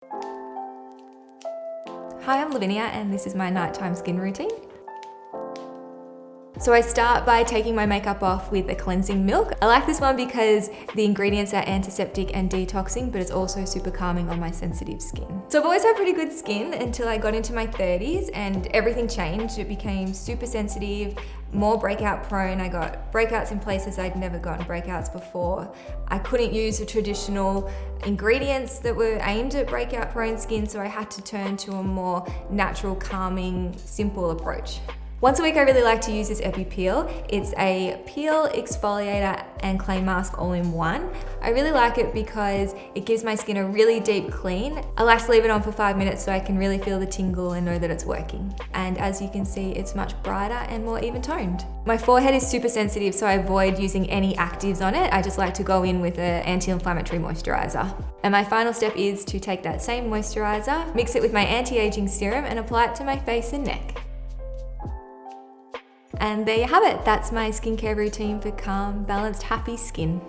Hi, I'm Lavinia and this is my nighttime skin routine. So I start by taking my makeup off with a cleansing milk. I like this one because the ingredients are antiseptic and detoxing, but it's also super calming on my sensitive skin. So I've always had pretty good skin until I got into my 30s and everything changed. It became super sensitive, more breakout prone. I got breakouts in places I'd never gotten breakouts before. I couldn't use the traditional ingredients that were aimed at breakout prone skin, so I had to turn to a more natural, calming, simple approach. Once a week I really like to use this Epi Peel. It's a peel, exfoliator and clay mask all in one. I really like it because it gives my skin a really deep clean. I like to leave it on for 5 minutes so I can really feel the tingle and know that it's working. And as you can see, it's much brighter and more even toned. My forehead is super sensitive, so I avoid using any actives on it. I just like to go in with an anti-inflammatory moisturizer. And my final step is to take that same moisturizer, mix it with my anti-aging serum and apply it to my face and neck. And there you have it. That's my skincare routine for calm, balanced, happy skin.